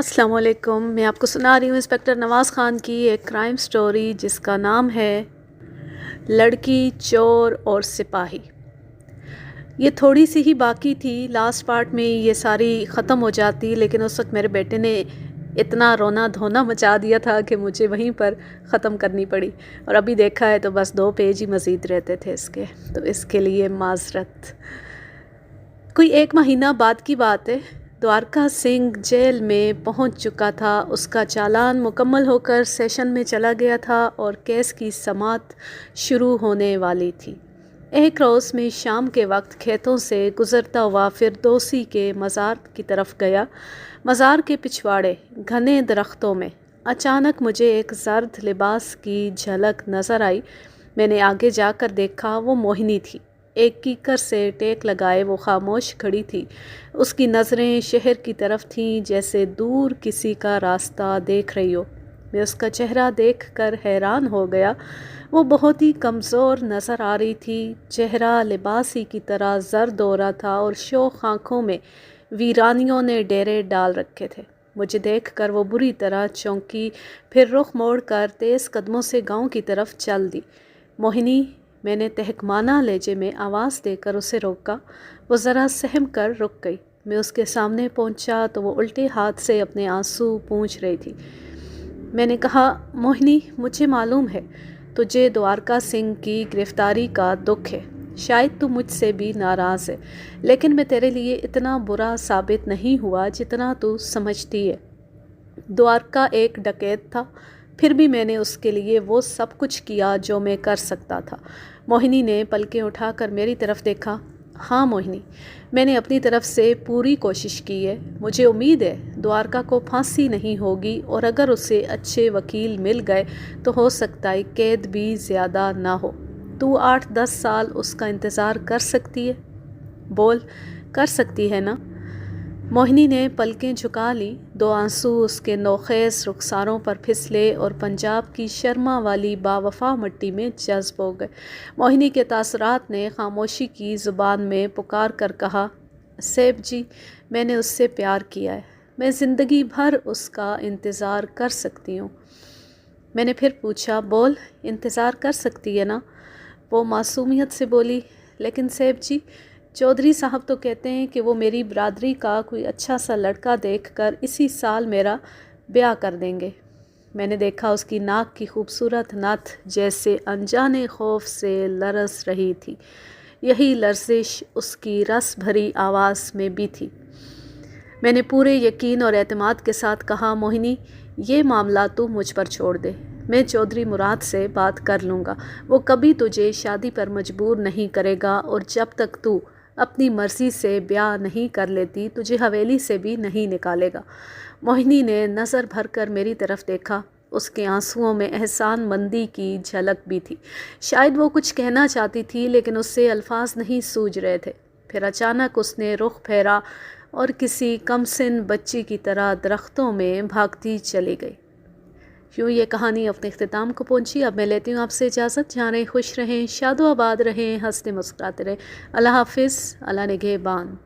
अस्सलाम वालेकुम। मैं आपको सुना रही हूँ इंस्पेक्टर नवाज़ ख़ान की एक क्राइम स्टोरी जिसका नाम है लड़की, चोर और सिपाही। ये थोड़ी सी ही बाकी थी, लास्ट पार्ट में ये सारी ख़त्म हो जाती, लेकिन उस वक्त मेरे बेटे ने इतना रोना धोना मचा दिया था कि मुझे वहीं पर ख़त्म करनी पड़ी। और अभी देखा है तो बस 2 पेज ही मज़ीद रहते थे इसके, तो इसके लिए माज़रत। कोई 1 महीना बाद की बात है। द्वारका सिंह जेल में पहुंच चुका था। उसका चालान मुकम्मल होकर सेशन में चला गया था और केस की समाअत शुरू होने वाली थी। एक रोज़ में शाम के वक्त खेतों से गुज़रता हुआ फिरदौसी के मज़ार की तरफ गया। मज़ार के पिछवाड़े घने दरख्तों में अचानक मुझे एक जर्द लिबास की झलक नज़र आई। मैंने आगे जाकर देखा, वो मोहिनी थी। एक कीकर से टेक लगाए वो खामोश खड़ी थी। उसकी नज़रें शहर की तरफ थीं, जैसे दूर किसी का रास्ता देख रही हो। मैं उसका चेहरा देखकर हैरान हो गया। वो बहुत ही कमज़ोर नज़र आ रही थी। चेहरा लिबास ही की तरह जर्द हो रहा था और शोख आँखों में वीरानियों ने डेरे डाल रखे थे। मुझे देखकर वो बुरी तरह चौंकी, फिर रुख मोड़कर तेज़ कदमों से गांव की तरफ चल दी। मोहिनी, मैंने तहकमाना लहजे में आवाज़ देकर उसे रोका। वो ज़रा सहम कर रुक गई। मैं उसके सामने पहुंचा तो वो उल्टे हाथ से अपने आंसू पोंछ रही थी। मैंने कहा, मोहिनी, मुझे मालूम है तुझे द्वारका सिंह की गिरफ्तारी का दुख है। शायद तू मुझसे भी नाराज़ है, लेकिन मैं तेरे लिए इतना बुरा साबित नहीं हुआ जितना तू समझती है। द्वारका एक डकैत था, फिर भी मैंने उसके लिए वो सब कुछ किया जो मैं कर सकता था। मोहिनी ने पलकें उठाकर मेरी तरफ देखा। हाँ मोहिनी, मैंने अपनी तरफ से पूरी कोशिश की है। मुझे उम्मीद है द्वारका को फांसी नहीं होगी, और अगर उसे अच्छे वकील मिल गए तो हो सकता है कैद भी ज़्यादा ना हो। तू 8-10 साल उसका इंतज़ार कर सकती है? बोल, कर सकती है ना? मोहिनी ने पलकें झुका ली। 2 आंसू उसके नोखेस रुखसारों पर फिसले और पंजाब की शर्मा वाली बावफा मिट्टी में जज्ब हो गए। मोहिनी के तासरात ने खामोशी की ज़ुबान में पुकार कर कहा, सेब जी, मैंने उससे प्यार किया है। मैं ज़िंदगी भर उसका इंतज़ार कर सकती हूँ। मैंने फिर पूछा, बोल, इंतज़ार कर सकती है ना? वो मासूमियत से बोली, लेकिन सेब जी, चौधरी साहब तो कहते हैं कि वो मेरी बरादरी का कोई अच्छा सा लड़का देखकर इसी साल मेरा ब्याह कर देंगे। मैंने देखा उसकी नाक की खूबसूरत नथ जैसे अनजाने खौफ से लरस रही थी। यही लर्जिश उसकी रस भरी आवाज़ में भी थी। मैंने पूरे यकीन और एतमाद के साथ कहा, मोहिनी, ये मामला तू मुझ पर छोड़ दे। मैं चौधरी मुराद से बात कर लूँगा। वो कभी तुझे शादी पर मजबूर नहीं करेगा, और जब तक तू अपनी मर्ज़ी से ब्याह नहीं कर लेती तुझे हवेली से भी नहीं निकालेगा। मोहिनी ने नज़र भर कर मेरी तरफ देखा। उसके आंसुओं में एहसान मंदी की झलक भी थी। शायद वो कुछ कहना चाहती थी, लेकिन उससे अल्फाज नहीं सूझ रहे थे। फिर अचानक उसने रुख फेरा और किसी कमसिन बच्ची की तरह दरख्तों में भागती चली गई। यूँ ये कहानी अपने इख्तिताम को पहुंची। अब मैं लेती हूँ आपसे इजाज़त। जहाँ रहें खुश रहें, शादो आबाद रहें, हंसते मुस्कुराते रहें। अल्लाह हाफिज़, अल्लाह निगहबान।